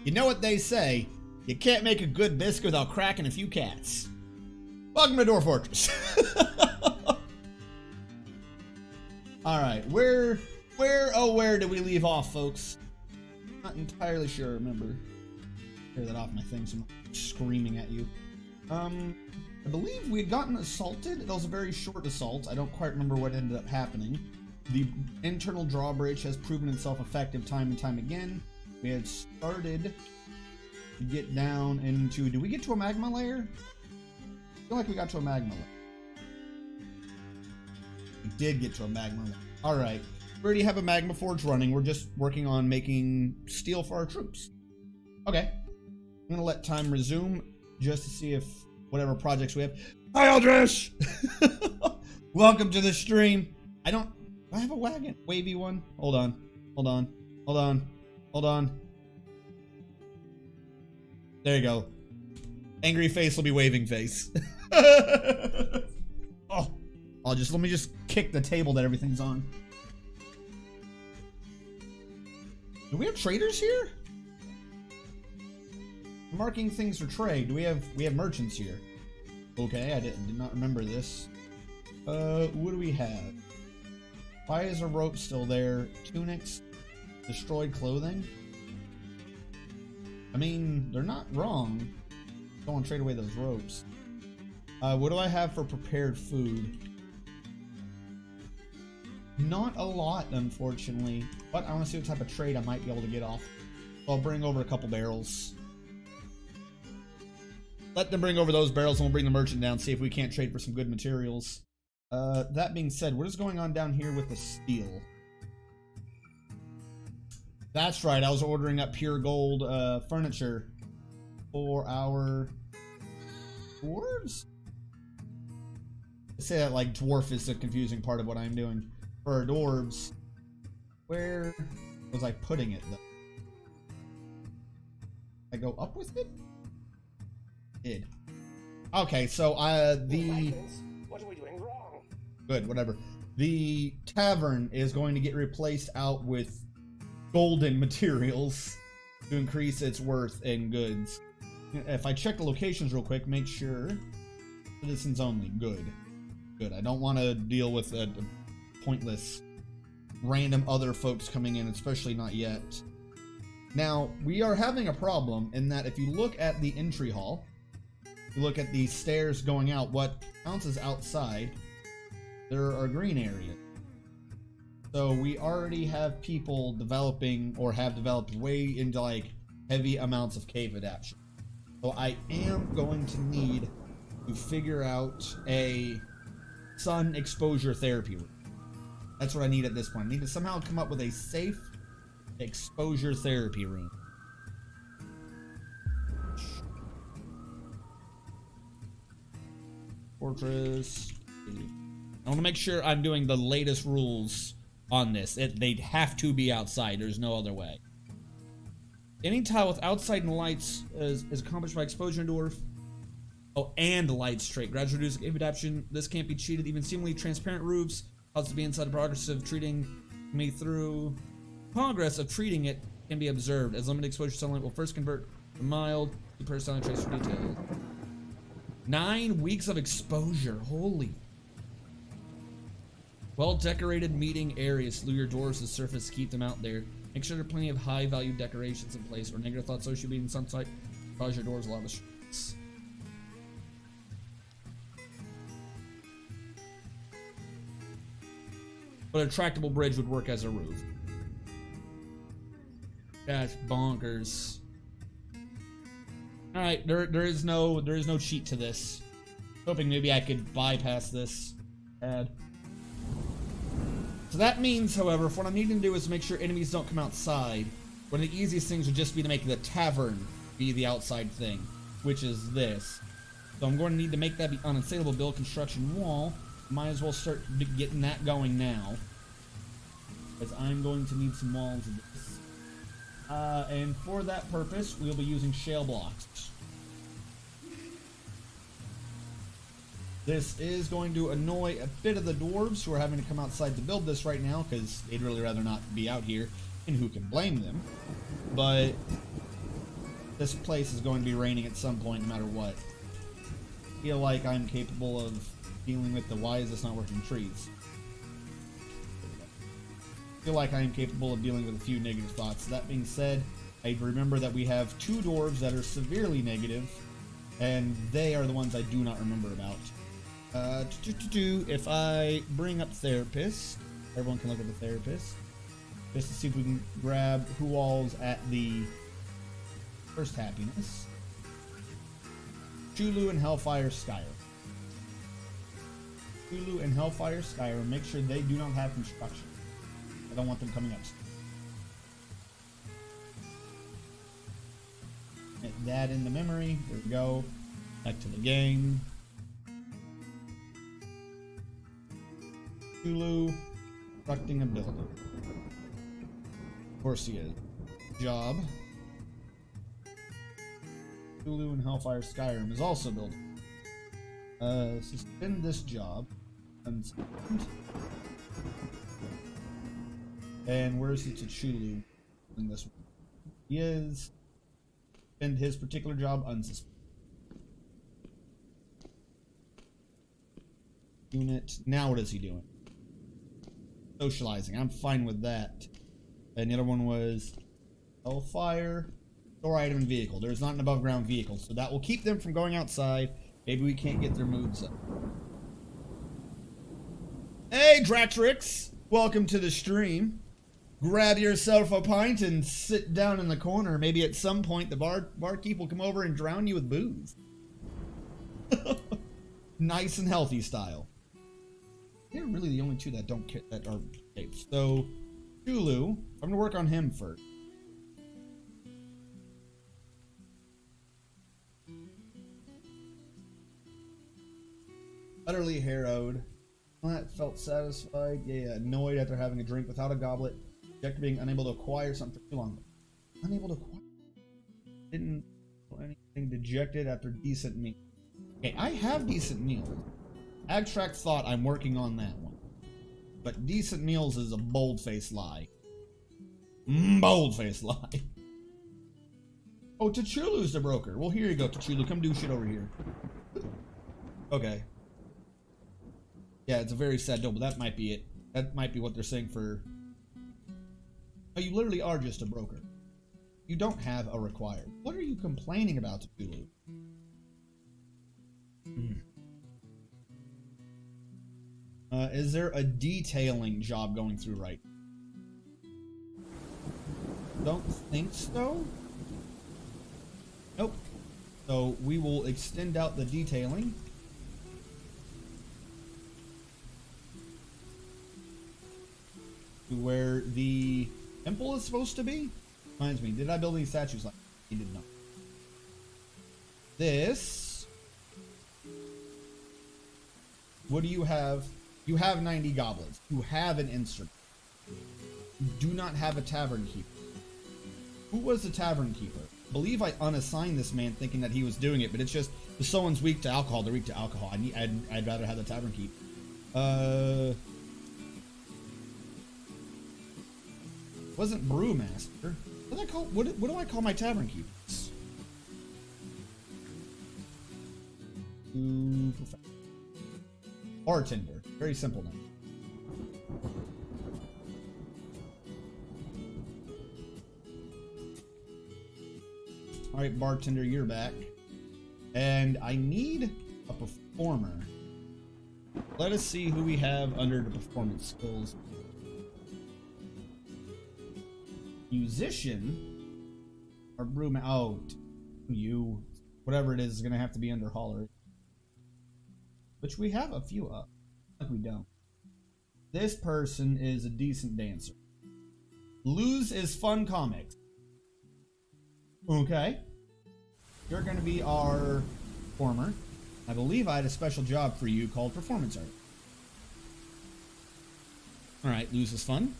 You know what they say, you can't make a good biscuit without cracking a few cats. Welcome to Dwarf Fortress. Alright, where did we leave off, folks? Not entirely sure, remember. Clear that off my thing so I'm not screaming at you. I believe we had gotten assaulted. It was a very short assault. I don't quite remember what ended up happening. The internal drawbridge has proven itself effective time and time again. We had started to get down into... Did we get to a magma layer? I feel like we got to a magma layer. We did get to a magma layer. Alright. We already have a magma forge running. We're just working on making steel for our troops. Okay. I'm going to let time resume just to see if whatever projects we have... Hi, Aldrish! Welcome to the stream. Do I have a wagon? Wavy one? Hold on. Hold on. Hold on. Hold on. There you go. Angry face will be waving face. Oh. Let me just kick the table that everything's on. Do we have traders here? Marking things for trade. Do we have merchants here? Okay, I did not remember this. What do we have? Why is a rope still there? Tunics? Destroyed clothing? I mean, they're not wrong. Don't want to trade away those ropes. What do I have for prepared food? Not a lot, unfortunately. But I want to see what type of trade I might be able to get off. So I'll bring over a couple barrels. Let them bring over those barrels and we'll bring the merchant down, see if we can't trade for some good materials. That being said, what is going on down here with the steel? That's right, I was ordering up pure gold furniture for our dwarves? I say that like dwarf is the confusing part of what I'm doing. For our dwarves, where was I putting it though? I go up with it? Did. Okay, so what are we doing wrong? Good, whatever. The tavern is going to get replaced out with golden materials to increase its worth in goods. If I check the locations real quick, make sure citizens only. Good. Good. I don't want to deal with a pointless random other folks coming in, especially not yet. Now, we are having a problem in that if you look at the entry hall, you look at the stairs going out, what counts as outside, there are green areas. So we already have people developing or have developed way into like heavy amounts of cave adaptation. So I am going to need to figure out a sun exposure therapy room. That's what I need at this point. I need to somehow come up with a safe exposure therapy room. Fortress. I want to make sure I'm doing the latest rules on this. They'd have to be outside. There's no other way. Any tile with outside and lights is accomplished by exposure in Dwarf. Oh, and lights trait. Gradually reducing cave adaptation. This can't be cheated. Even seemingly transparent roofs cause to be inside the progress of treating me through. Progress of treating it can be observed as limited exposure sunlight will first convert to mild to personality trace for detail. 9 weeks of exposure. Holy. Well-decorated meeting areas. Lure your dwarves to the surface. Keep them out there. Make sure there are plenty of high-value decorations in place or negative thoughts associated with sunlight cause your doors a lot of stress. But a tractable bridge would work as a roof. That's bonkers. All right, there is no cheat to this. Hoping maybe I could bypass this ad. So that means, however, if what I'm needing to do is make sure enemies don't come outside, one of the easiest things would just be to make the tavern be the outside thing, which is this. So I'm going to need to make that be unassailable build construction wall. Might as well start getting that going now, because I'm going to need some walls of this. And for that purpose, we'll be using shale blocks. This is going to annoy a bit of the dwarves who are having to come outside to build this right now, because they'd really rather not be out here, and who can blame them. But This place is going to be raining at some point, no matter what. I feel like I'm capable of dealing with the why is this not working trees. I feel like I am capable of dealing with a few negative thoughts. That being said, I remember that we have 2 dwarves that are severely negative, and they are the ones I do not remember about. If I bring up Therapist, everyone can look at the Therapist, just to see if we can grab who all's at the first happiness. Chulu and Hellfire Skyrim. Chulu and Hellfire Skyrim, make sure they do not have construction. I don't want them coming up. Get that in the memory. There we go. Back to the game. Chulu constructing a building. Of course he is. Job. Chulu and Hellfire Skyrim is also building. Suspend this job. Unsuspend. And where's it to Chulu in this one? He is. And his particular job unsuspended. Unit. Now what is he doing? Socializing. I'm fine with that. And the other one was Hellfire. Store item and vehicle. There's not an above ground vehicle, so that will keep them from going outside. Maybe we can't get their moves up. Hey, Dratrix! Welcome to the stream. Grab yourself a pint and sit down in the corner. Maybe at some point the barkeep will come over and drown you with booze. Nice and healthy style. They're really the only 2 that don't care, that are safe. So, Chulu, I'm gonna work on him first. Utterly harrowed. That felt satisfied. Yeah, annoyed after having a drink without a goblet. After being unable to acquire something for too long. Unable to acquire. Didn't do anything. Dejected after decent meal. Okay, I have decent meals. Abstract thought I'm working on that one. But decent meals is a bold-faced lie. Bold-faced lie. Oh, T'Chulu's the broker. Well, here you go, T'Chulu. Come do shit over here. Okay. Yeah, it's a very sad deal, but that might be it. That might be what they're saying for... Oh, you literally are just a broker. You don't have a required. What are you complaining about, T'Chulu? Is there a detailing job going through right now? Don't think so. Nope. So we will extend out the detailing. To where the temple is supposed to be. Reminds me, did I build any statues like that? He did not. This. What do you have? You have 90 goblins. You have an instrument. You do not have a tavern keeper. Who was the tavern keeper? I believe I unassigned this man thinking that he was doing it, but it's just if someone's weak to alcohol, they're weak to alcohol. I'd rather have the tavern keep. Wasn't brewmaster. What do I call my tavern keepers? Bartender. Very simple name. Alright, bartender, you're back. And I need a performer. Let us see who we have under the performance skills. Musician or brewman. Oh, you. Whatever it is going to have to be under Holler. Which we have a few of. Like we don't. This person is a decent dancer. Lose is fun comics. Okay. You're going to be our performer. I believe I had a special job for you called performance art. Alright, Lose is fun.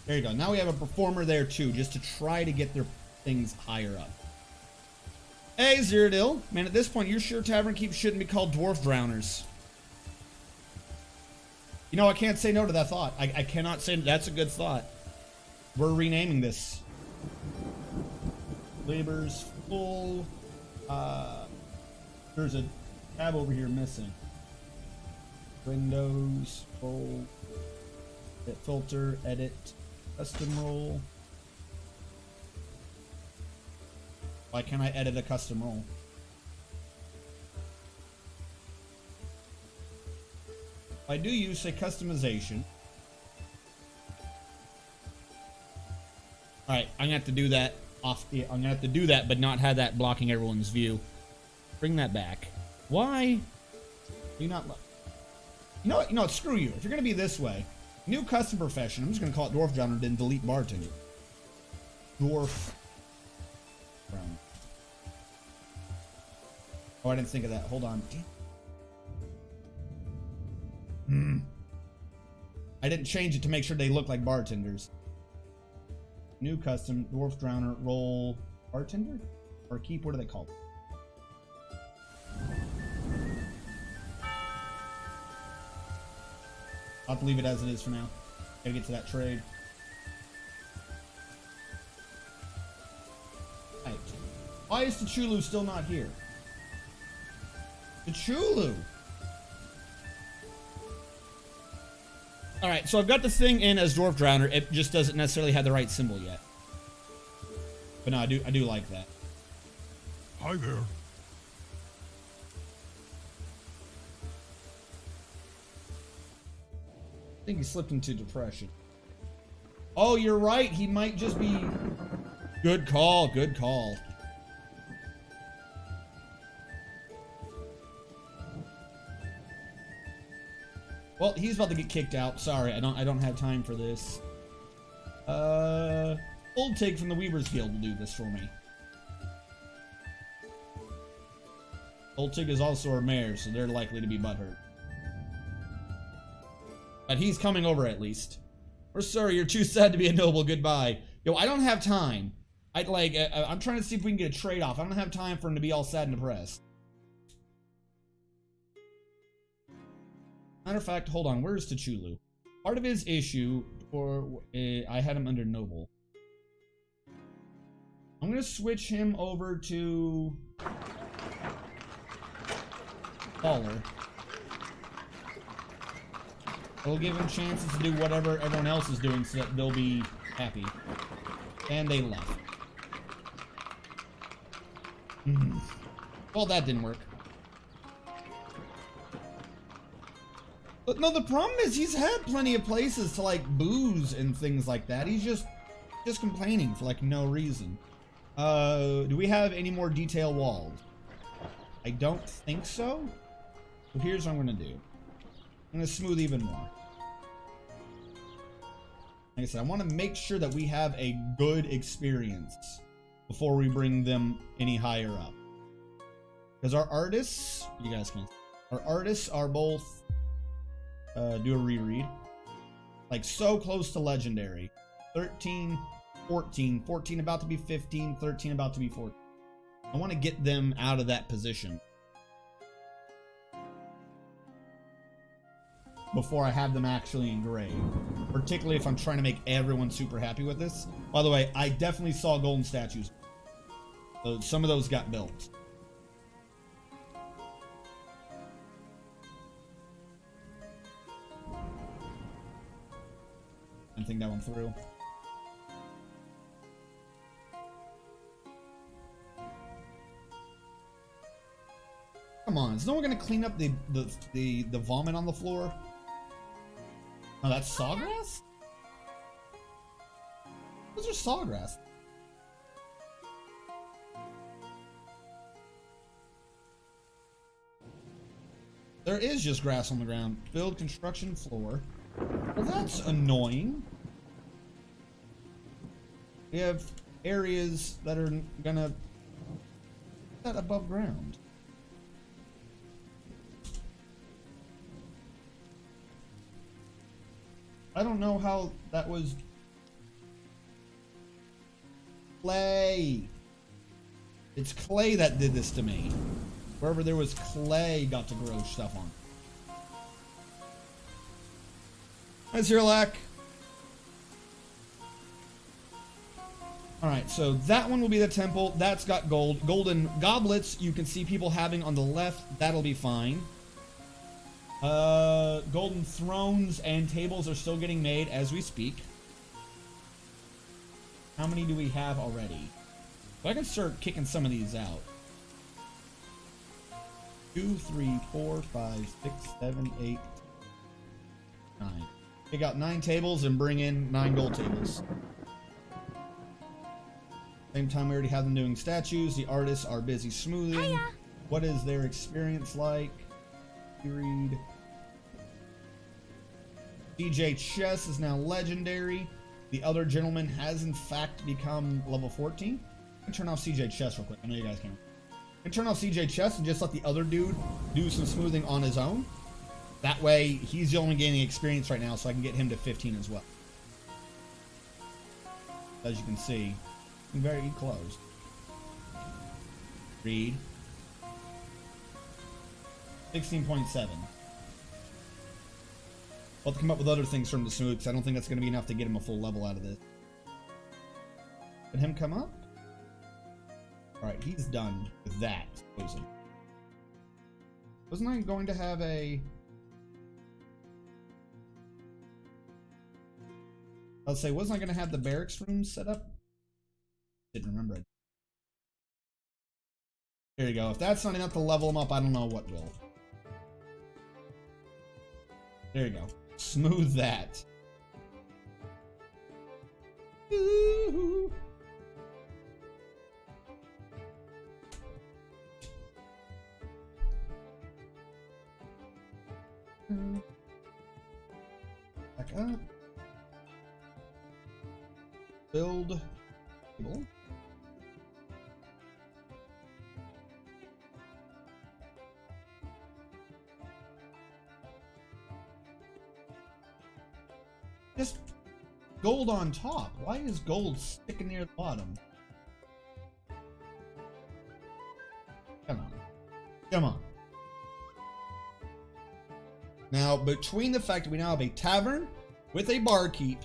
There you go. Now we have a performer there too, just to try to get their things higher up. Hey, Zerodil. Man, at this point, you're sure Tavern Keep shouldn't be called Dwarf Drowners. You know, I can't say no to that thought. I cannot say that's a good thought. We're renaming this. Labor's full. There's a tab over here missing. Windows, full. Hit filter, edit, custom role. Why can't I edit a custom role? If I do use a customization. Alright, I'm gonna have to do that off. I'm gonna have to do that, but not have that blocking everyone's view. Bring that back. Why? Do you not? You know what? Screw you. If you're gonna be this way, new custom profession. I'm just gonna call it Dwarf Drowner, then delete bartender. Dwarf Drowner. Oh, I didn't think of that. Hold on. I didn't change it to make sure they look like bartenders. New custom Dwarf Drowner role bartender or keep. What do they call it? I'll have to leave it as it is for now. Gotta get to that trade. Right. Why is Tachulu still not here? Tachulu! Alright, so I've got the thing in as Dwarf Drowner. It just doesn't necessarily have the right symbol yet. But no, I do like that. Hi there. I think he slipped into depression. Oh, you're right. He might just be... Good call. Good call. Well, he's about to get kicked out. Sorry, I don't have time for this. Old Tig from the Weaver's Guild will do this for me. Old Tig is also a mayor, so they're likely to be butthurt. But he's coming over at least. We're sorry, you're too sad to be a noble. Goodbye. Yo, I don't have time. I'm trying to see if we can get a trade-off. I don't have time for him to be all sad and depressed. Matter of fact, hold on. Where's Tachulu? Part of his issue, I had him under noble. I'm gonna switch him over to Baller. It'll give him chances to do whatever everyone else is doing so that they'll be happy. And they left. Well, that didn't work. But no, the problem is he's had plenty of places to like booze and things like that. He's just complaining for like no reason. Do we have any more detail walls? I don't think so. So here's what I'm gonna do. I'm gonna smooth even more. Like I said, I want to make sure that we have a good experience before we bring them any higher up. Because our artists, you guys can, our artists are both, do a reread. Like so close to legendary. 13, 14, 14 about to be 15, 13 about to be 14. I want to get them out of that position before I have them actually engraved. Particularly if I'm trying to make everyone super happy with this. By the way, I definitely saw golden statues. So some of those got built. I think that one through. Come on, is no one gonna clean up the vomit on the floor? Oh, that's sawgrass? Those are sawgrass. There is just grass on the ground. Build construction floor. Well, that's annoying. We have areas that are gonna put that above ground. I don't know how that was. Clay. It's clay that did this to me. Wherever there was clay got to grow stuff on. Hi, Zirlac. Alright, so that one will be the temple. That's got gold. Golden goblets you can see people having on the left. That'll be fine. Golden thrones and tables are still getting made as we speak. How many do we have already? So I can start kicking some of these out. 2, 3, 4, 5, 6, 7, 8, 9. Pick out 9 tables and bring in 9 gold tables. Same time we already have them doing statues. The artists are busy smoothing. Hiya. What is their experience like? You read. CJ Chess is now legendary. The other gentleman has in fact become level 14. I can turn off CJ Chess real quick. I know you guys can. I can turn off CJ Chess and just let the other dude do some smoothing on his own. That way, he's the only gaining experience right now, so I can get him to 15 as well. As you can see, I'm very close. Read. 16.7. I'll have to come up with other things from the smooth, because I don't think that's going to be enough to get him a full level out of this. Can him come up? Alright, he's done with that. Wasn't I going to have a... I'll say, wasn't I going to have the barracks room set up? Didn't remember it. There you go. If that's not enough to level him up, I don't know what will. There you go. Smooth that. Ooh. Back up. Build table. Just gold on top. Why is gold sticking near the bottom? Come on. Come on. Now, between the fact that we now have a tavern with a barkeep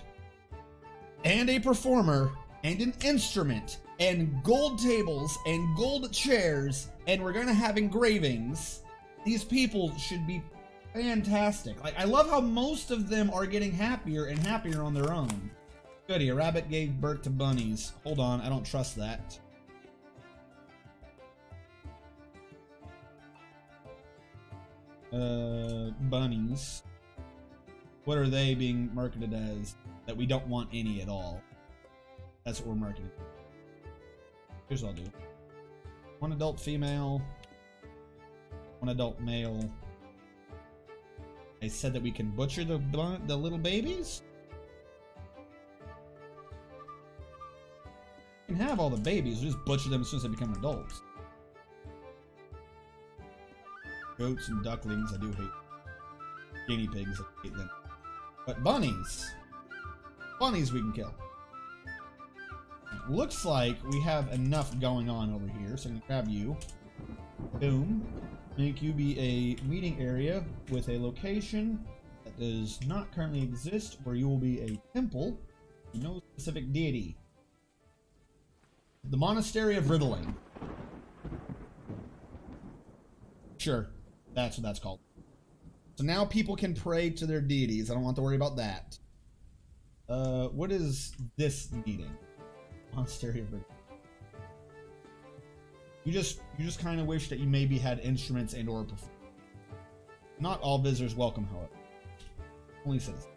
and a performer and an instrument and gold tables and gold chairs and we're going to have engravings, these people should be fantastic. Like, I love how most of them are getting happier and happier on their own. Goody, a rabbit gave birth to bunnies. Hold on, I don't trust that. Bunnies. What are they being marketed as? That we don't want any at all. That's what we're marketing. Here's what I'll do. 1 adult female. 1 adult male. I said that we can butcher the little babies? We can have all the babies, we'll just butcher them as soon as they become adults. Goats and ducklings, I do hate. Guinea pigs, I hate them. But bunnies! Bunnies we can kill. Looks like we have enough going on over here, so I'm gonna grab you. Boom. Make you be a meeting area with a location that does not currently exist, where you will be a temple to no specific deity. The Monastery of Riddling. Sure, that's what that's called. So now people can pray to their deities. I don't want to worry about that. What is this meeting? Monastery of Riddling. You just kind of wish that you maybe had instruments and or perform. Not all visitors welcome, however. Only citizens.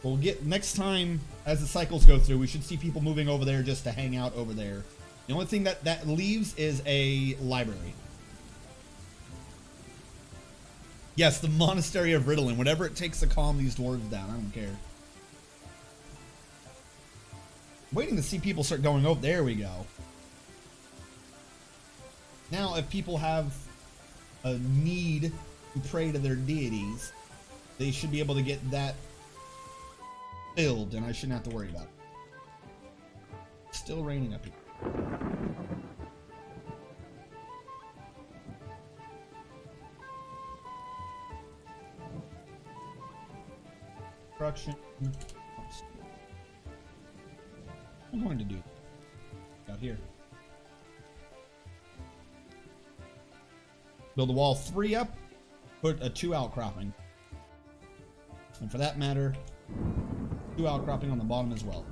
We'll get next time as the cycles go through. We should see people moving over there just to hang out over there. The only thing that leaves is a library. Yes, the Monastery of Riddling. Whatever it takes to calm these dwarves down. I don't care. Waiting to see people start going over. There we go. Now, if people have a need to pray to their deities, they should be able to get that filled, and I shouldn't have to worry about it. Still raining up here. Construction. I'm going to do out here. Build a wall 3 up, put a 2 outcropping. And for that matter, 2 outcropping on the bottom as well.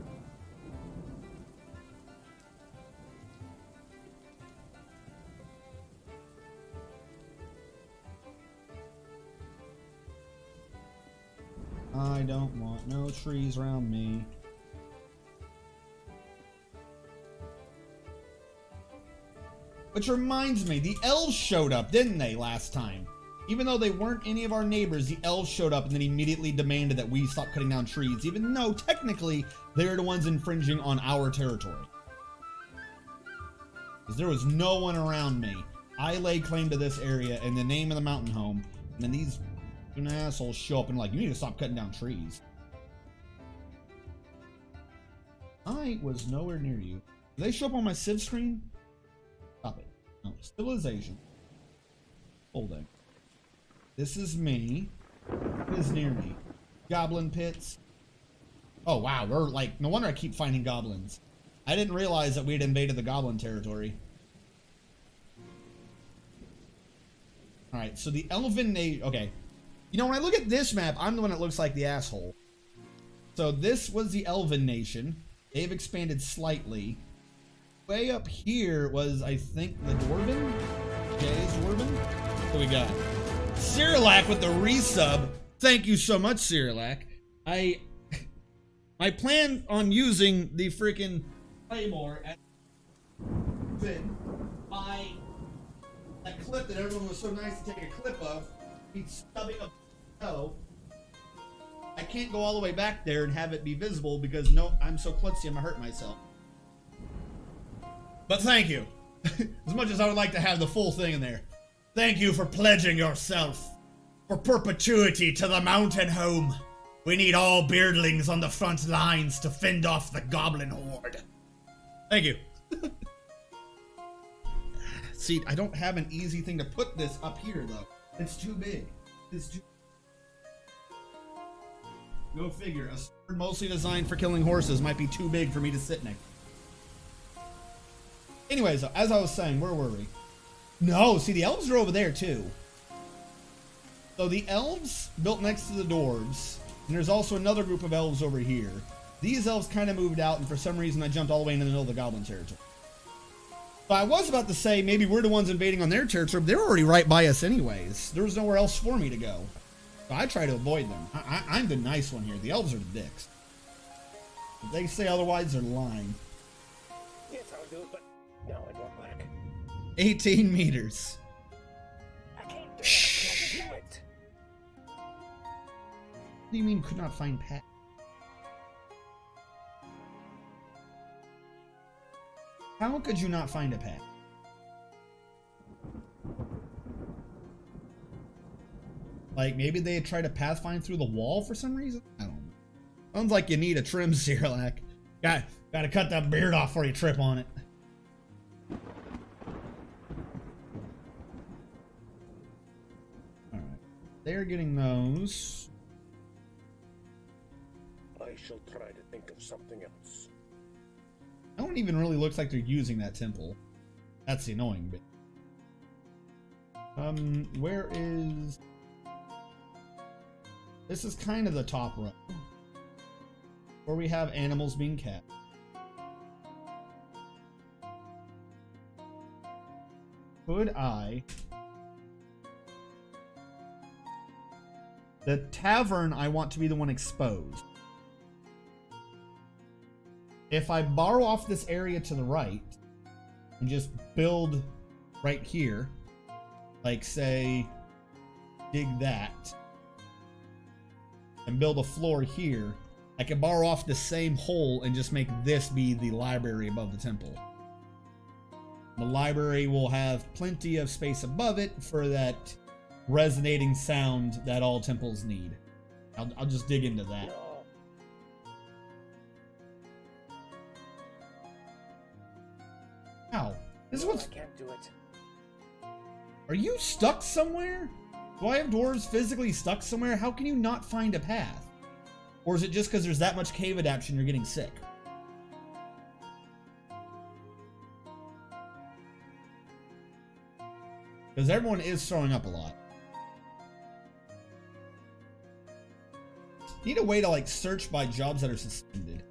I don't want no trees around me. Which reminds me, the elves showed up, didn't they, last time? Even though they weren't any of our neighbors, the elves showed up and then immediately demanded that we stop cutting down trees, even though technically they're the ones infringing on our territory. Because there was no one around me. I laid claim to this area in the name of the mountain home, and then these assholes show up and like, you need to stop cutting down trees. I was nowhere near you. Did they show up on my Civ screen? Stop it. No. Civilization. Holding. This is me. What is near me? Goblin pits. Oh wow, they're like, no wonder I keep finding goblins. I didn't realize that we had invaded the goblin territory. Alright, so the elven nation. Okay. You know, when I look at this map, I'm the one that looks like the asshole. So this was the elven nation. They've expanded slightly. Way up here was, I think, the Dwarven? Jay's Dwarven? What we got? Cyrillac with the resub. Thank you so much, Cyrillac. I plan on using the freaking Claymore at that clip that everyone was so nice to take a clip of. Be stubbing up the toe. I can't go all the way back there and have it be visible because no, I'm so klutzy I'm gonna hurt myself. But thank you. As much as I would like to have the full thing in there. Thank you for pledging yourself for perpetuity to the mountain home. We need all beardlings on the front lines to fend off the goblin horde. Thank you. See, I don't have an easy thing to put this up here though. It's too big. It's too... Go figure. A sword mostly designed for killing horses might be too big for me to sit next. Anyways, as I was saying, where were we? No, see, the elves are over there too. So the elves built next to the dwarves, and there's also another group of elves over here. These elves kind of moved out, and for some reason I jumped all the way into the middle of the goblin territory. So I was about to say maybe we're the ones invading on their territory, but they're already right by us anyways. There was nowhere else for me to go. So I try to avoid them. I'm the nice one here. The elves are the dicks. If they say otherwise, they're lying. Yes, I'll do it, but no, it won't work. 18 meters. I can't do it. I can't do it. What do you mean could not find Pat? How could you not find a path? Like, maybe they had tried to pathfind through the wall for some reason? I don't know. Sounds like you need a trim, Cyrillac. Gotta cut that beard off before you trip on it. Alright. They're getting those. I shall try to think of something else. No one even really looks like they're using that temple. That's the annoying bit. Where is... This is kind of the top row. Where we have animals being kept. Could I... The tavern, I want to be the one exposed. If I borrow off this area to the right and just build right here, like say, dig that, and build a floor here, I can borrow off the same hole and just make this be the library above the temple. The library will have plenty of space above it for that resonating sound that all temples need. I'll just dig into that. How? This is what's... I can't do it. Are you stuck somewhere? Do I have dwarves physically stuck somewhere? How can you not find a path? Or is it just because there's that much cave adaptation you're getting sick? Because everyone is throwing up a lot. Need a way to like search by jobs that are suspended.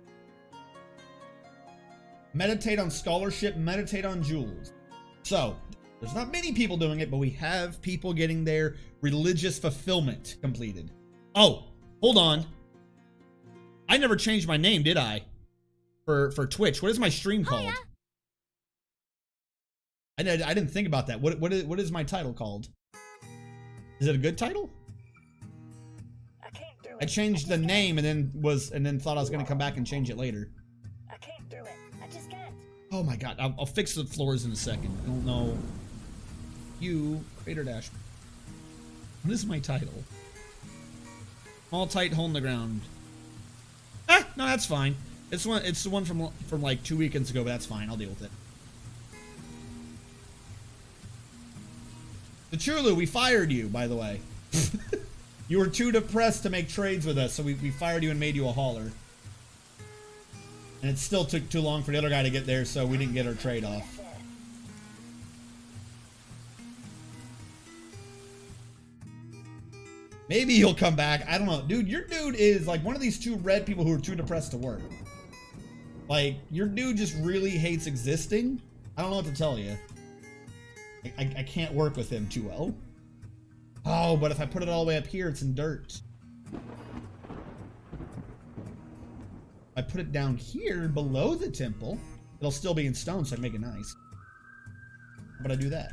Meditate on scholarship, meditate on jewels. So, there's not many people doing it, but we have people getting their religious fulfillment completed. Oh, hold on. I never changed my name, did I? For Twitch. What is my stream called? I didn't think about that. What is my title called? Is it a good title? I changed the name and then thought I was gonna come back and change it later. I can't do it. I just can't. Oh my god, I'll fix the floors in a second. I don't know. You, Crater Dash. What is my title? Small tight hole in the ground. Ah, no, that's fine. It's the one from like 2 weekends ago, but that's fine. I'll deal with it. The Chulu, we fired you, by the way. You were too depressed to make trades with us, so we fired you and made you a hauler. And it still took too long for the other guy to get there, so we didn't get our trade off. Maybe he'll come back. I don't know. Dude, your dude is like one of these two red people who are too depressed to work. Like, your dude just really hates existing. I don't know what to tell you. I can't work with him too well. Oh, but if I put it all the way up here, it's in dirt. If I put it down here below the temple, it'll still be in stone, so I make it nice. But I do that.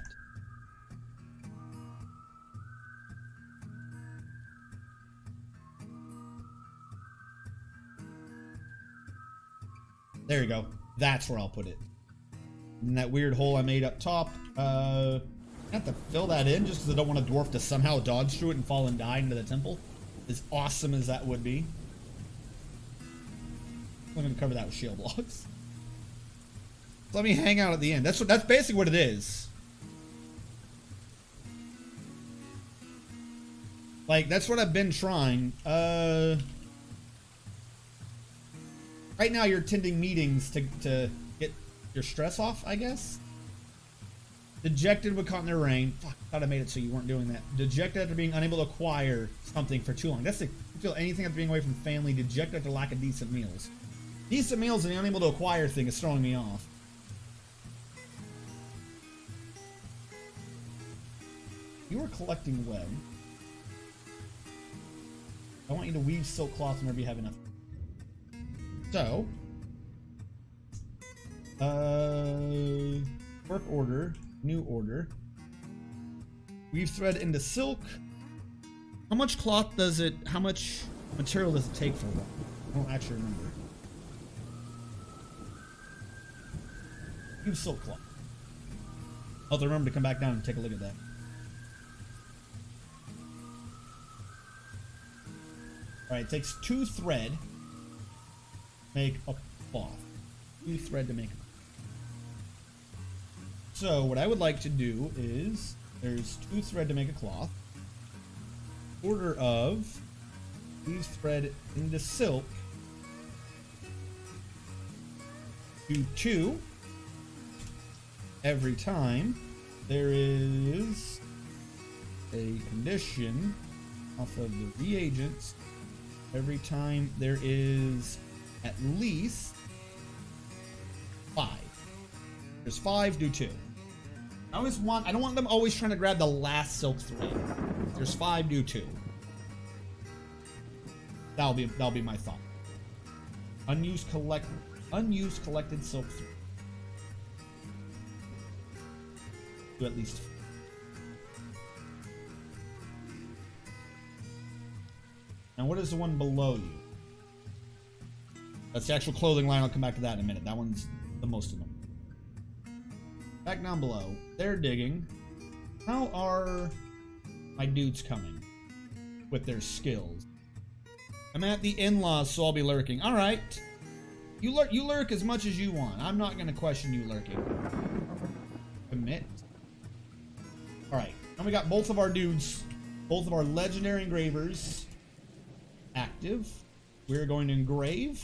There you go. That's where I'll put it. In that weird hole I made up top. I have to fill that in just because I don't want a dwarf to somehow dodge through it and fall and die into the temple. As awesome as that would be. I'm going to cover that with shield blocks. Let me hang out at the end. That's basically what it is. Like, that's what I've been trying. Right now you're attending meetings to get your stress off, I guess. Dejected with caught in the rain. Fuck, I thought I made it so you weren't doing that. Dejected after being unable to acquire something for too long. That's the feel anything after being away from family. Dejected after lack of decent meals. Decent meals and the unable to acquire thing is throwing me off. You were collecting web. I want you to weave silk cloth whenever you have enough. So, work order, new order. Weave thread into silk. How much cloth does it, how much material does it take for one? I don't actually remember. Use silk cloth. I'll have to remember to come back down and take a look at that. Alright, it takes 2 thread. Make a cloth. 2 thread to make a cloth. So what I would like to do is there's 2 thread to make a cloth. Order of weave thread into silk. Do 2 every time there is a condition off of the reagents. Every time there is at least 5. There's 5, do 2. I don't want them always trying to grab the last silk thread. There's 5, do 2. That'll be my thought. Unused collected silk thread. Do at least 5. And what is the one below you? That's the actual clothing line. I'll come back to that in a minute. That one's the most of them. Back down below. They're digging. How are my dudes coming with their skills? I'm at the in-laws, so I'll be lurking. All right. You lurk as much as you want. I'm not going to question you lurking. Commit. All right. And we got both of our dudes, both of our legendary engravers active. we're going to engrave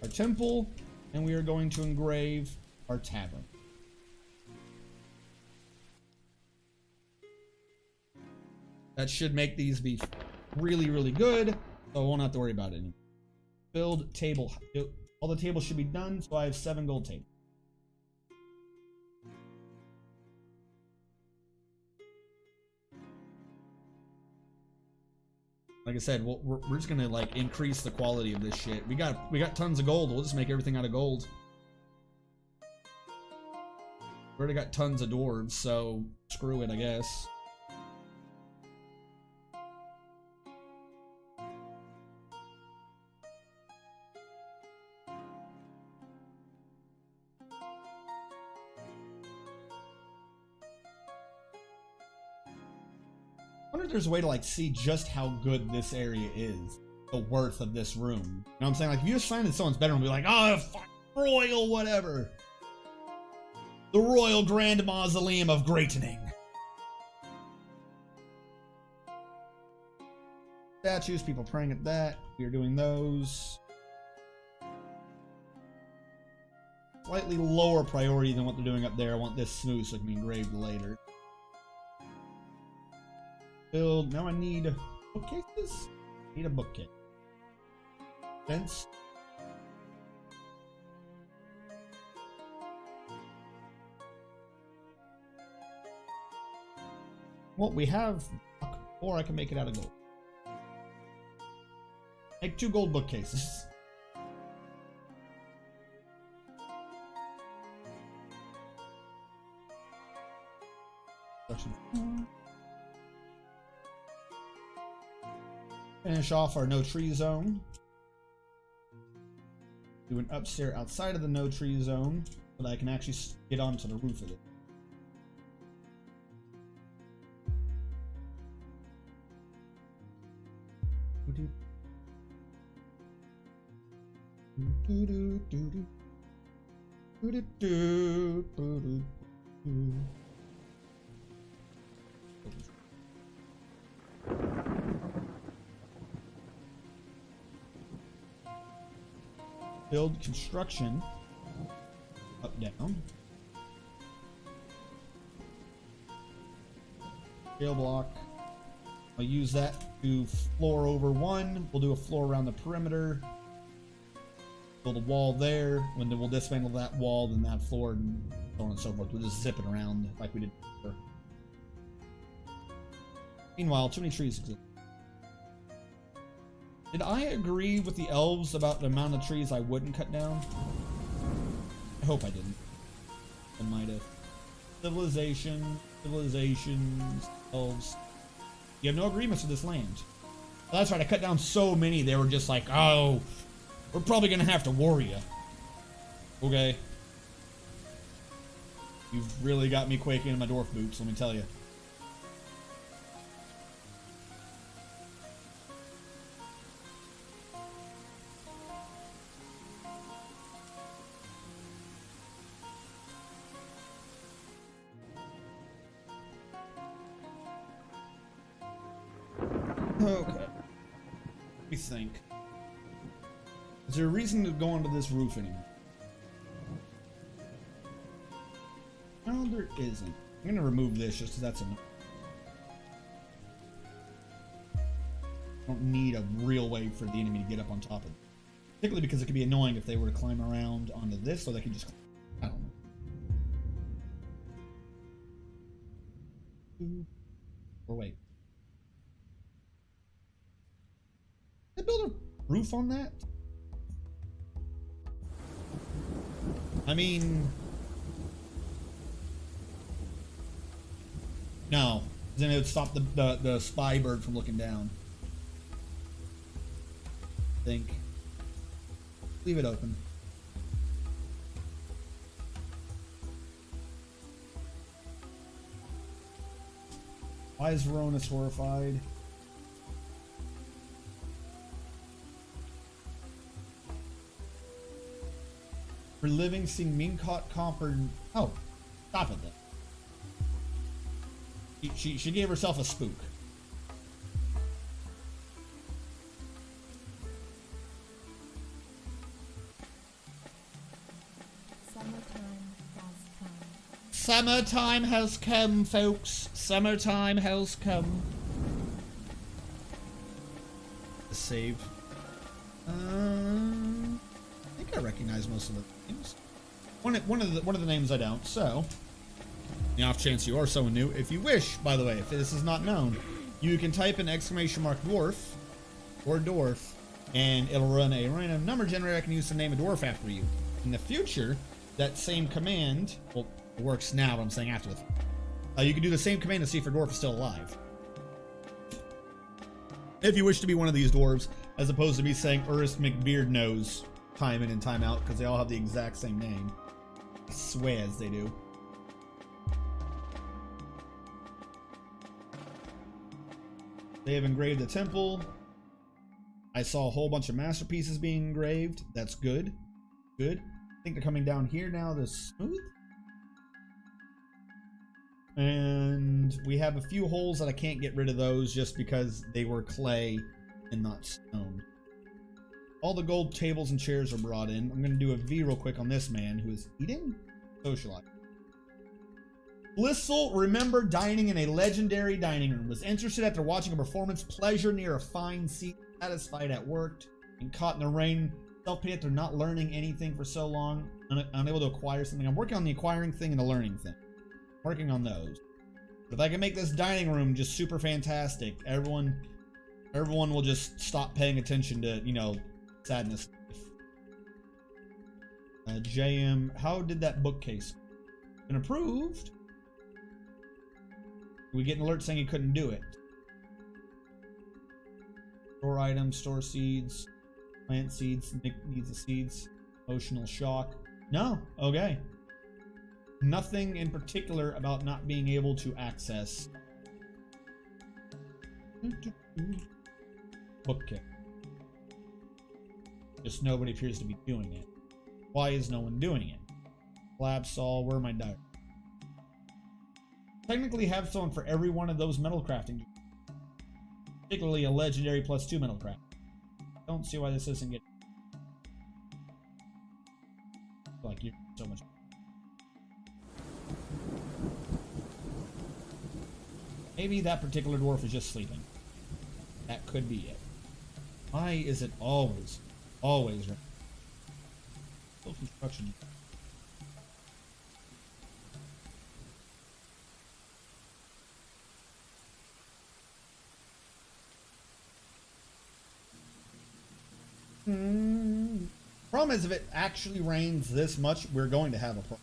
our temple, and we are going to engrave our tavern. That should make these be really, really good, so I won't have to worry about it anymore. Build table. All the tables should be done, so I have 7 gold tables. Like I said, we're just gonna like increase the quality of this shit. We got tons of gold. We'll just make everything out of gold. We already got tons of dwarves, so screw it, I guess. I wonder if there's a way to like see just how good this area is, the worth of this room. You know what I'm saying? Like if you just find in someone's bedroom, be like, oh, fuck, royal whatever. The Royal Grand Mausoleum of Greatening. Statues, people praying at that. We are doing those. Slightly lower priority than what they're doing up there. I want this smooth so it can be engraved later. Build. Now I need bookcases? Need a bookcase. Fence. Well, we have, or I can make it out of gold. Make 2 gold bookcases. Finish off our no tree zone. Do an upstairs outside of the no tree zone so that I can actually get onto the roof of it. Build construction. Up, down. Scale block. I'll use that to floor over 1. We'll do a floor around the perimeter. Build a wall there. When we'll dismantle that wall, then that floor, and so on and so forth. We'll just zip it around like we did before. Meanwhile, too many trees exist. Did I agree with the elves about the amount of trees I wouldn't cut down? I hope I didn't. I might have. Civilizations, elves. You have no agreements with this land. Well, that's right, I cut down so many, they were just like, oh, we're probably gonna have to war you. Okay. You've really got me quaking in my dwarf boots, let me tell you. Okay. Let me think. Is there a reason to go onto this roof anymore? No, there isn't. I'm gonna remove this just because that's enough. I don't need a real way for the enemy to get up on top of it. Particularly because it could be annoying if they were to climb around onto this, so they could just... I don't know. Or wait. Did I build a roof on that? I mean... No. Then it would stop the spy bird from looking down. I think. Leave it open. Why is Veronis horrified? For living, seeing Mincot copper. Oh, stop it then. She gave herself a spook. Summertime has come, folks. Summertime has come. Save. I think I recognize most of the names. One of the names I don't. So, the off chance you are someone new, if you wish, by the way, if this is not known, you can type in !dwarf or dwarf, and it'll run a random number generator. I can use the name of dwarf after you. In the future, that same command, well, it works now, but I'm saying afterwards. You can do the same command to see if your dwarf is still alive. If you wish to be one of these dwarves, as opposed to me saying Ernest McBeardnose time in and time out, because they all have the exact same name. I swear as they do. They have engraved the temple. I saw a whole bunch of masterpieces being engraved. That's good. Good. I think they're coming down here now to smooth. And we have a few holes that I can't get rid of those just because they were clay and not stone. All the gold tables and chairs are brought in. I'm going to do a V real quick on this man who is eating. Socialize. Blissful remembered dining in a legendary dining room. Was interested after watching a performance. Pleasure near a fine seat. Satisfied at work. And caught in the rain. Self-pity after not learning anything for so long. Unable to acquire something. I'm working on the acquiring thing and the learning thing. Working on those. But if I can make this dining room just super fantastic, everyone will just stop paying attention to, you know, sadness. JM, how did that bookcase? Been approved? We get an alert saying he couldn't do it. Store items, store seeds, plant seeds. Nick needs the seeds. Emotional shock. No, okay. Nothing in particular about not being able to access. Bookcase. Just nobody appears to be doing it. Why is no one doing it? Lab saw, where are my diaries? Technically have someone for every one of those metal crafting. Particularly a legendary +2 metal craft. Don't see why this isn't getting like you so much. Maybe that particular dwarf is just sleeping. That could be it. Why is it always right? Still construction. Problem is, if it actually rains this much, we're going to have a problem.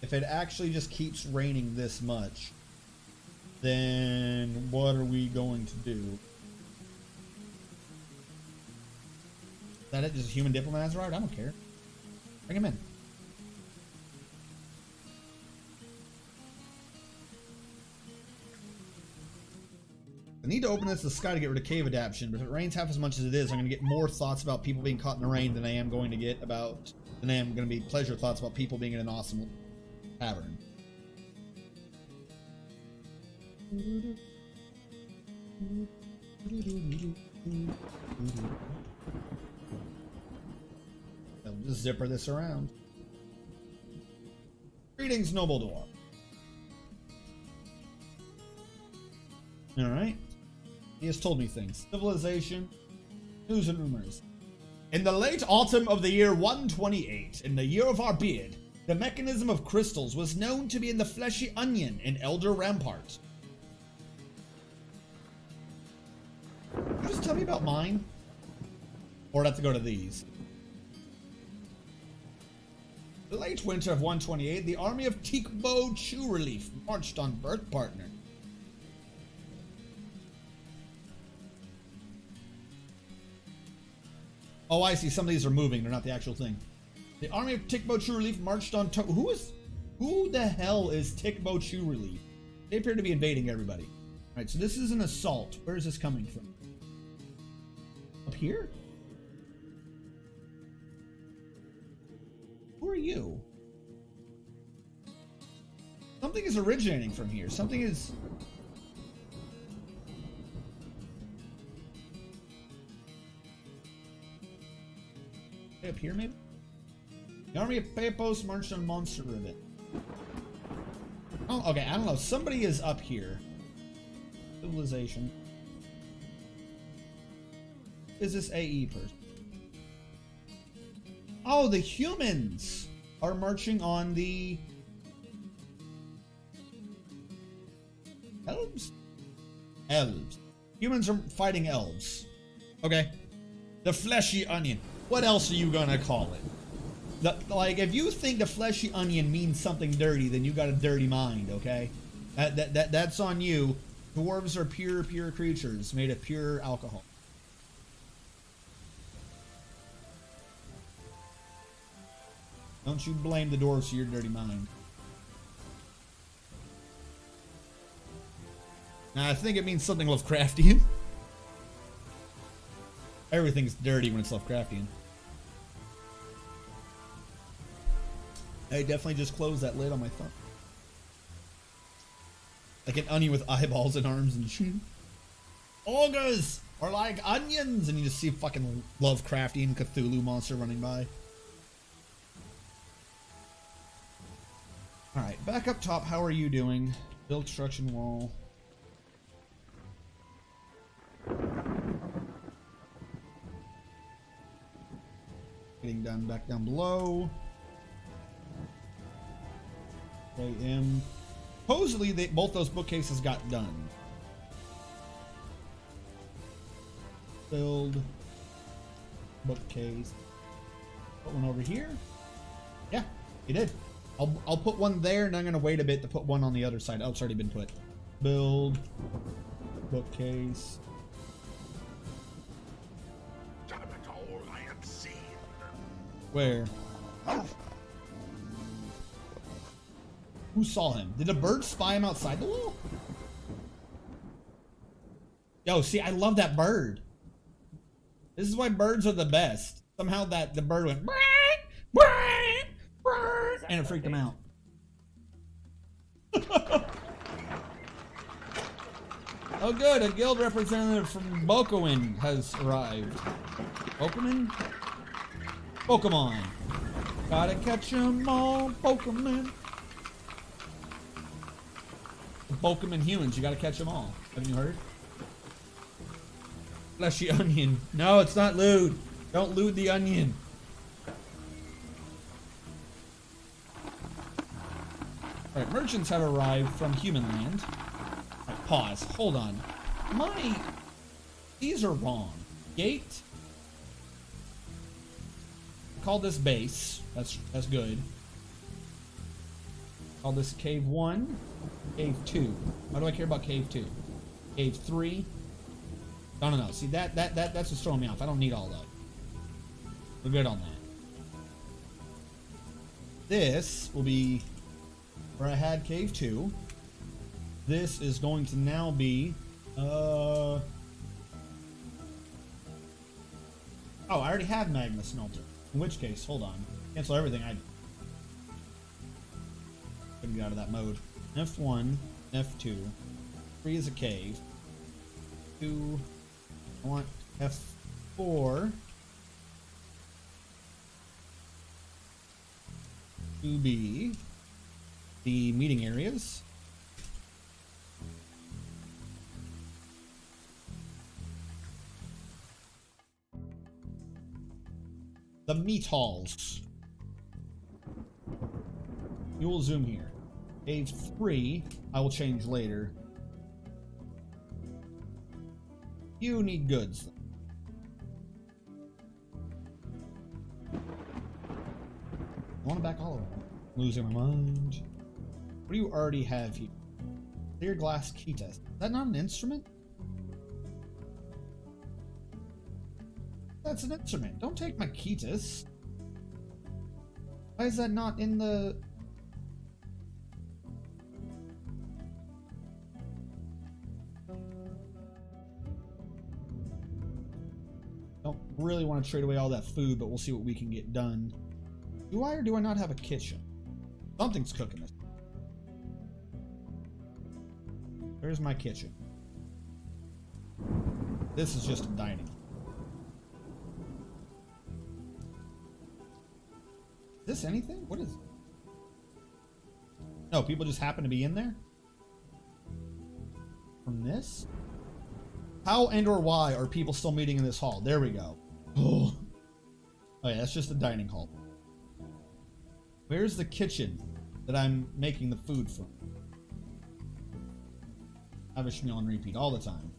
If it actually just keeps raining this much, then what are we going to do? Is that it? Just a human diplomat has arrived? I don't care. Bring him in. I need to open this to the sky to get rid of cave adaptation, but if it rains half as much as it is, I'm going to get more thoughts about people being caught in the rain than I am going to get about, than I am going to be pleasure thoughts about people being in an awesome tavern. I'll just zipper this around. Greetings, noble dwarf. Alright. He has told me things. Civilization, news and rumors. In the late autumn of the year 128, in the year of our beard, the mechanism of crystals was known to be in the fleshy onion in Elder Rampart. Can you just tell me about mine? Or I'd have to go to these. The late winter of 128, the army of Teakbo Chew Relief marched on Birth Partner. Oh, I see. Some of these are moving. They're not the actual thing. The army of Teakbo Chew Relief marched on... Who the hell is Teakbo Chew Relief? They appear to be invading everybody. Alright, so this is an assault. Where is this coming from? Up here? Who are you? Something is originating from here. Something is... Up here, maybe? The army of Pepos marched on Monster Rivet. Oh, okay, I don't know. Somebody is up here. Civilization. Is this AE person? Oh, the humans are marching on the elves? Elves. Humans are fighting elves. Okay. The fleshy onion. What else are you gonna call it? Like, if you think the fleshy onion means something dirty, then you got a dirty mind, okay? That's on you. Dwarves are pure creatures made of pure alcohol. Don't you blame the dwarves for your dirty mind. Now, I think it means something Lovecraftian. Everything's dirty when it's Lovecraftian. I definitely just closed that lid on my thumb. Like an onion with eyeballs and arms and shit. Ogres are like onions! And you just see a fucking Lovecraftian Cthulhu monster running by. Alright, back up top, how are you doing? Build construction wall. Getting done back down below. AM. Supposedly, both those bookcases got done. Build. Bookcase. Put one over here. Yeah, you did. I'll put one there, and I'm gonna wait a bit to put one on the other side. Oh, it's already been put. Build. Bookcase. Damn it all, I am seen. Where? Who saw him? Did a bird spy him outside the wall? Yo, see, I love that bird. This is why birds are the best. Somehow the bird went and it freaked him out. Oh good, a guild representative from Bokoin has arrived. Bokoman? Pokemon. Gotta catch 'em all, Pokemon. Pokemon humans, you gotta catch them all. Haven't you heard? Fleshy onion. No, it's not lewd. Don't lewd the onion. Alright, merchants have arrived from human land. Alright, pause. Hold on. These are wrong. Gate. Call this base. That's good. Call this cave 1. Cave 2. Why do I care about cave 2? Cave 3. No. See, that's what's throwing me off. I don't need all that. We're good on that. This will be where I had cave 2. This is going to now be, oh, I already have magma smelter. In which case, hold on. Cancel everything. I couldn't get out of that mode. F1, F2. 3 is a cave. 2. I want F4 to be the meeting areas. The meat halls. You will zoom here. Cave 3, I will change later. You need goods. I want to back all of them. Losing my mind. What do you already have here? Clear glass key test. Is that not an instrument? That's an instrument. Don't take my key test. Why is that not in the... Don't really want to trade away all that food, but we'll see what we can get done. Do I or do I not have a kitchen? Something's cooking this. Where's my kitchen? This is just a dining. Is this anything? What is it? No, people just happen to be in there? From this? How and or why are people still meeting in this hall? There we go. Oh, yeah, that's just the dining hall. Where's the kitchen that I'm making the food from? Lavish meal on repeat all the time.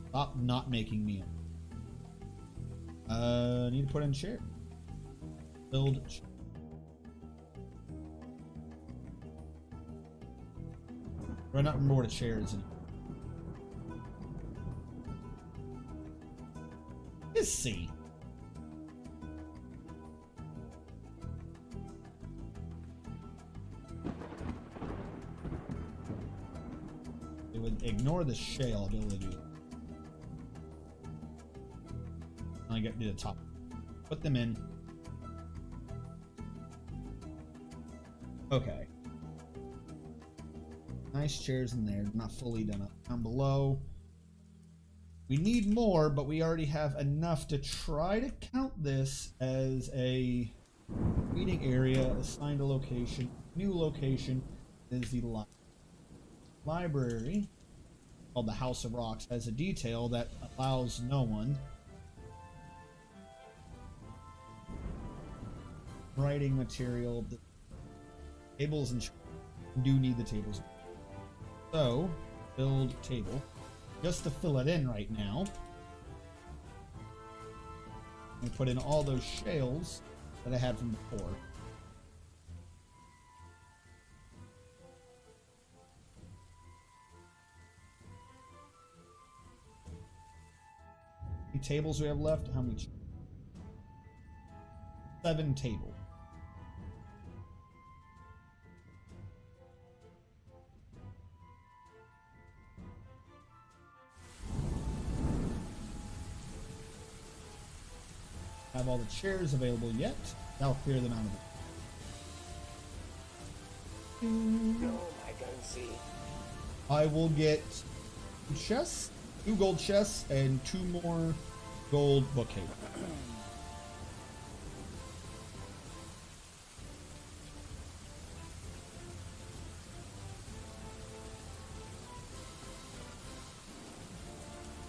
Stop not making meal. Need to put in chair. Build chair. Do I not remember what a chair is anymore? Let's see. It would ignore the shale. I'll be able to do it. I get to the top. Put them in. Okay. Nice chairs in there. Not fully done up. Down below. We need more, but we already have enough to try to count this as a meeting area. Assigned a location. New location is the library. Called the House of Rocks. Has a detail that allows no one. Writing material. The tables and do need the tables. So, build table. Just to fill it in right now. And put in all those shales that I had from before. How many tables we have left? How many? 7 tables. Have all the chairs available yet. That'll clear them out of it. No, I don't see. I will get 2 chests, 2 gold chests, and 2 more gold bookcases.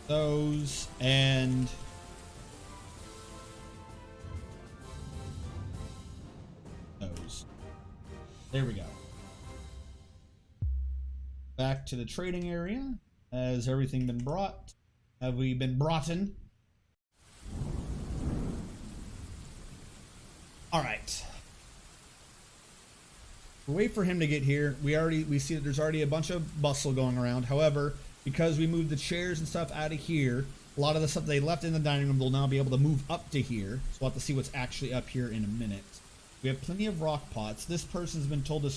Those and those. There we go. Back to the trading area. Has everything been brought? Have we been brought in? All right. We'll wait for him to get here. We see that there's already a bunch of bustle going around. However, because we moved the chairs and stuff out of here, a lot of the stuff they left in the dining room will now be able to move up to here. So we'll have to see what's actually up here in a minute. We have plenty of rock pots. This person's been told to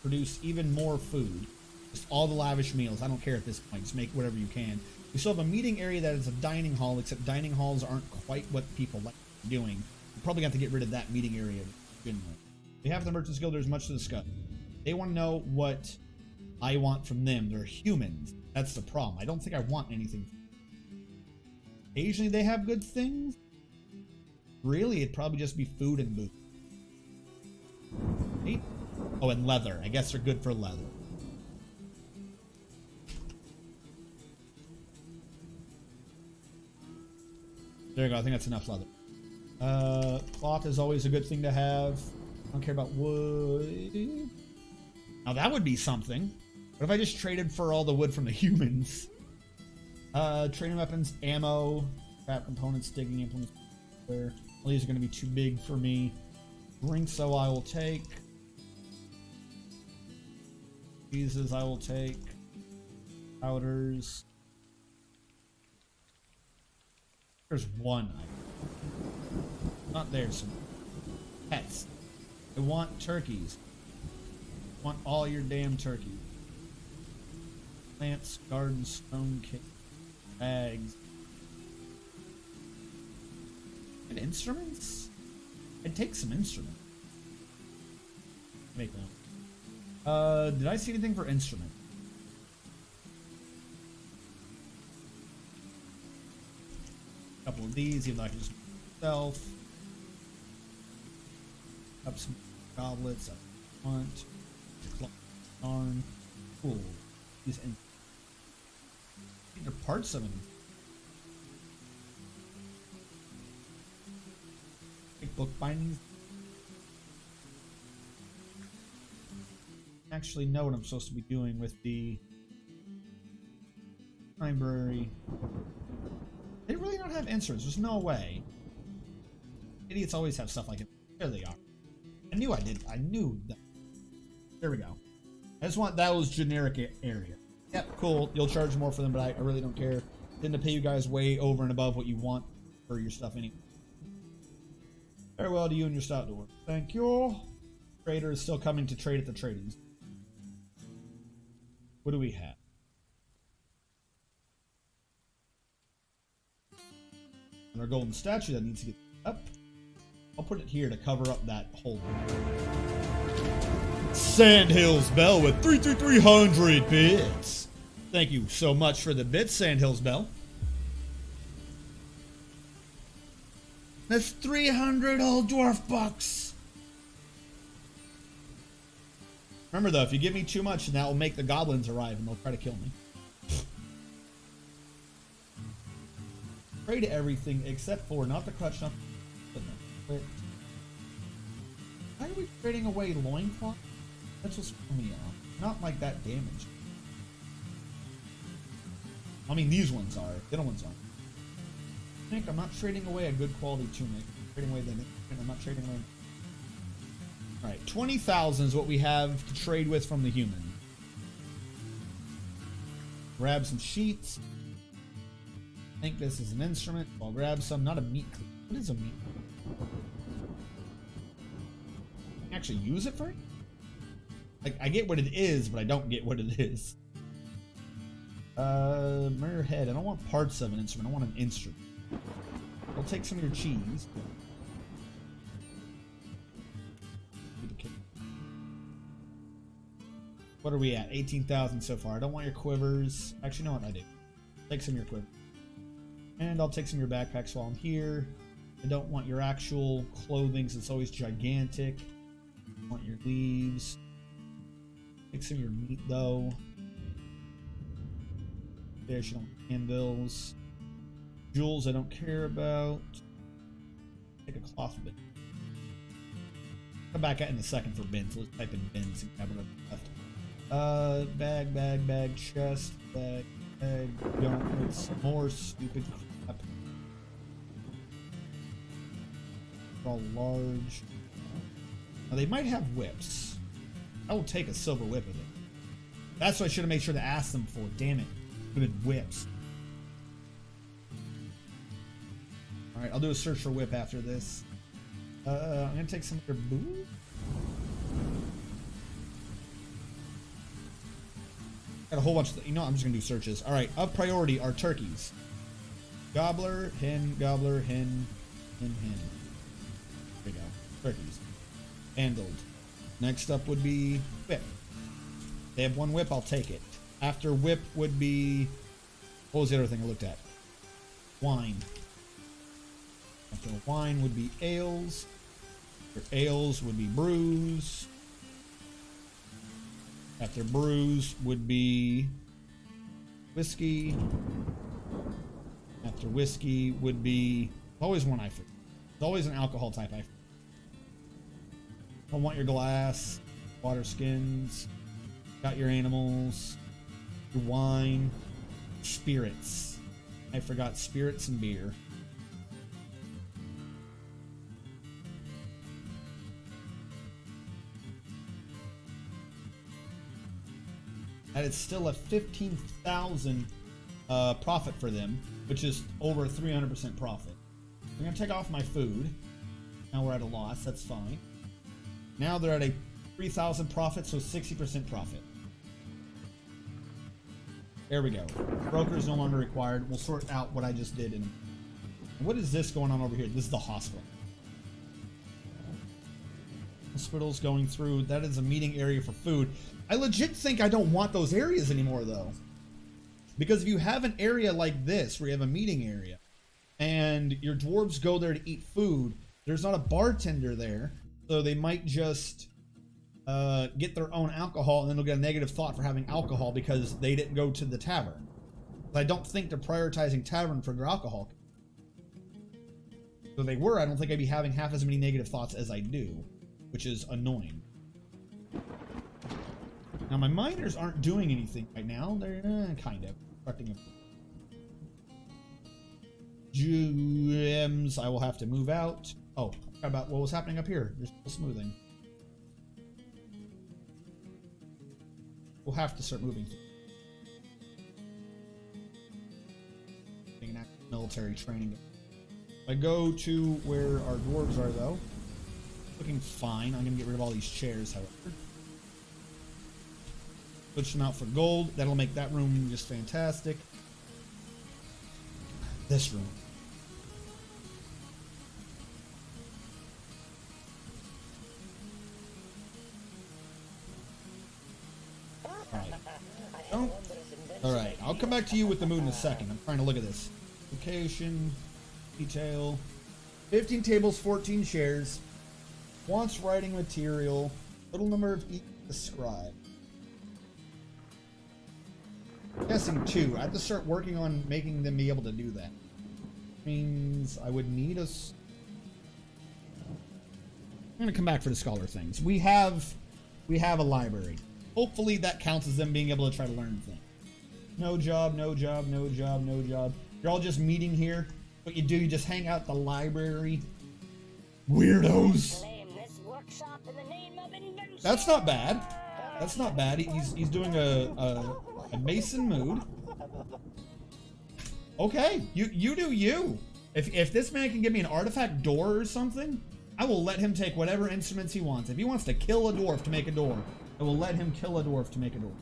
produce even more food. Just all the lavish meals. I don't care at this point. Just make whatever you can. We still have a meeting area that is a dining hall, except dining halls aren't quite what people like doing. We're probably going to have to get rid of that meeting area to begin with. We have the Merchants Guild. There's much to discuss. They want to know what I want from them. They're humans. That's the problem. I don't think I want anything. Occasionally they have good things. Really, it'd probably just be food and booze. Right? Oh, and leather. I guess they're good for leather. There you go. I think that's enough leather. Cloth is always a good thing to have. I don't care about wood. Now that would be something. What if I just traded for all the wood from the humans? Trading weapons, ammo, crap components, digging implements. All these are going to be too big for me. Drinks, so I will take. Cheeses, I will take. Powders. There's one item. Not there, so pets. I want turkeys. I want all your damn turkeys. Plants, garden, stone cake, bags. And instruments? I'd take some instruments. Make that. Did I see anything for instrument? A couple of these, even though I can just Self. Up some goblets up front. Darn. Cool. These are parts of them. Book bindings. Actually know what I'm supposed to be doing with the library. They really don't have inserts. There's no way. Idiots always have stuff like it. There they are. I knew I did. I knew that. There we go. I just want those generic area. Yep, cool. You'll charge more for them, but I really don't care. Tend to pay you guys way over and above what you want for your stuff anyway. Farewell to you and your stout door. Thank you. Trader is still coming to trade at the trading. What do we have? And our golden statue that needs to get up. I'll put it here to cover up that hole. Sandhills Bell with 3,300 bits. Thank you so much for the bits, Sandhills Bell. That's 300 old dwarf bucks. Remember though, if you give me too much, that will make the goblins arrive and they'll try to kill me. Trade everything except for not the crutch, not the... Why are we trading away loincloth? That's what's throwing me off. Not like that damage. I mean, these ones are. The other ones aren't. I think I'm not trading away a good quality tunic. I'm trading away I'm not trading away. Alright, 20,000 is what we have to trade with from the human. Grab some sheets. I think this is an instrument. I'll grab some. Not a meat cleaver. What is a meat cleaver? Actually use it for it? Like, I get what it is, but I don't get what it is. Mirror head. I don't want parts of an instrument. I want an instrument. I'll take some of your cheese. What are we at? 18,000 so far. I don't want your quivers. Actually, know what I do? Take some of your quivers. And I'll take some of your backpacks while I'm here. I don't want your actual clothing, so it's always gigantic. I want your leaves. Take some of your meat, though. There, she don't anvils. Jewels I don't care about. Take a cloth bit. Come back at in a second for bins. Let's type in bins and grab whatever left. Bag, chest, bag, gauntlets, more stupid crap. They're all large. Now they might have whips. I will take a silver whip of it. That's what I should have made sure to ask them for. Damn it. Good whips. Alright, I'll do a search for whip after this. I'm gonna take some of your booze. Got a whole bunch of, I'm just gonna do searches. Alright, of priority are turkeys. Gobbler, hen, hen. There we go. Turkeys. Handled. Next up would be whip. They have one whip, I'll take it. After whip would be... What was the other thing I looked at? Wine. After wine would be ales. After ales would be brews. After brews would be whiskey. After whiskey would be... Always one I forget. There's always an alcohol type I forget. I want your glass. Water skins. Got your animals. Your wine. Spirits. I forgot spirits and beer. And it's still a 15,000 profit for them, which is over 300% profit. I'm going to take off my food. Now we're at a loss. That's fine. Now they're at a 3,000 profit, so 60% profit. There we go. Broker is no longer required. We'll sort out what I just did. What is this going on over here? This is the hospital. Hospital's going through. That is a meeting area for food. I legit think I don't want those areas anymore, though. Because if you have an area like this, where you have a meeting area, and your dwarves go there to eat food, there's not a bartender there, so they might just get their own alcohol, and then they'll get a negative thought for having alcohol because they didn't go to the tavern. I don't think they're prioritizing tavern for their alcohol. So they were, I don't think I'd be having half as many negative thoughts as I do, which is annoying. Now my miners aren't doing anything right now. They're kind of constructing a gems. I will have to move out. Oh, I forgot about what was happening up here. There's still smoothing. We'll have to start moving. Military training. If I go to where our dwarves are, though, looking fine. I'm gonna get rid of all these chairs, however. Switch them out for gold. That'll make that room just fantastic. This room. Alright, I'll come back to you with the mood in a second. I'm trying to look at this. Location, detail, 15 tables, 14 chairs, wants writing material, total number of each described. I'm guessing 2. I have to start working on making them be able to do that. Means I would need a... I'm going to come back for the scholar things. We have a library. Hopefully that counts as them being able to try to learn things. No job, no job, no job, no job. You're all just meeting here. What you do, you just hang out at the library. Weirdos. That's not bad. That's not bad. He's doing a mason mood. Okay, you do you. If this man can give me an artifact door or something, I will let him take whatever instruments he wants. If he wants to kill a dwarf to make a door, I will let him kill a dwarf to make a door.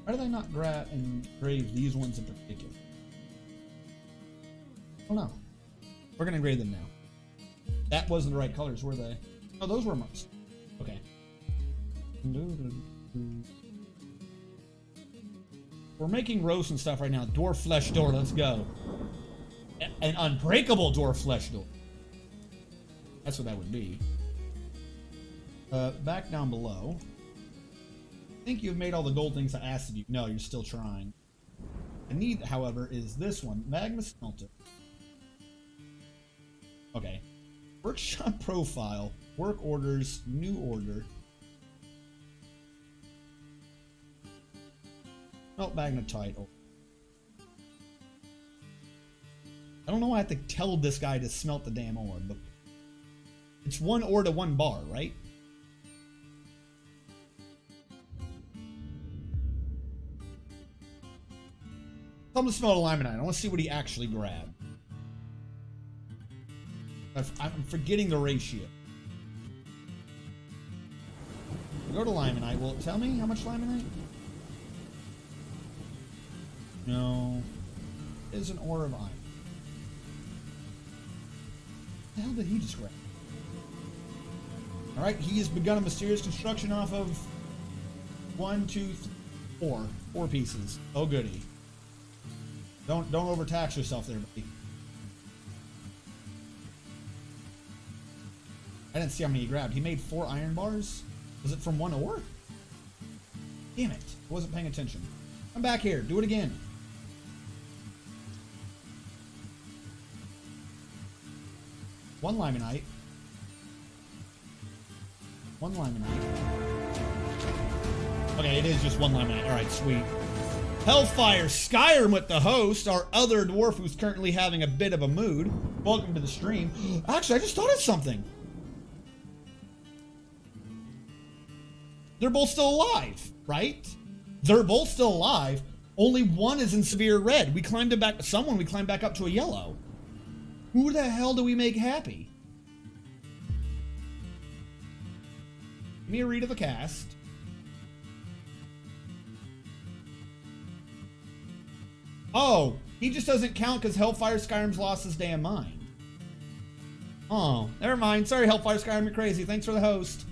Why did I not engrave these ones in particular? Oh no. We're gonna engrave them now. That wasn't the right colors, were they? Oh, those were most. Okay. We're making roast and stuff right now. Dwarf flesh door, let's go. An unbreakable dwarf flesh door. That's what that would be. Back down below. I think you've made all the gold things I asked of you. No, you're still trying. I need, however, is this one. Magma Smelter. Okay. Workshop profile. Work orders. New order. Smelt magnetite. Oh. I don't know why I have to tell this guy to smelt the damn ore, but it's 1 ore to 1 bar, right? Tell him to smelt a limonite. I want to see what he actually grabbed. I'm forgetting the ratio. Go to limonite. Will it tell me how much limonite? No. It is an ore of iron. What the hell did he just grab? Alright, he has begun a mysterious construction off of 1, 2, 3, 4. 4 pieces. Oh goody. Don't overtax yourself there, buddy. I didn't see how many he grabbed. He made 4 iron bars? Was it from 1 ore? Damn it. I wasn't paying attention. Come back here. Do it again. One limonite. 1 limonite. Okay, it is just 1 limonite. Alright, sweet. Hellfire Skyrim with the host, our other dwarf who's currently having a bit of a mood. Welcome to the stream. Actually, I just thought of something. They're both still alive, right? They're both still alive. Only one is in severe red. We climbed back up to a yellow. Who the hell do we make happy? Give me a read of the cast. Oh, he just doesn't count because Hellfire Skyrim's lost his damn mind. Oh, never mind. Sorry, Hellfire Skyrim, you're crazy. Thanks for the host.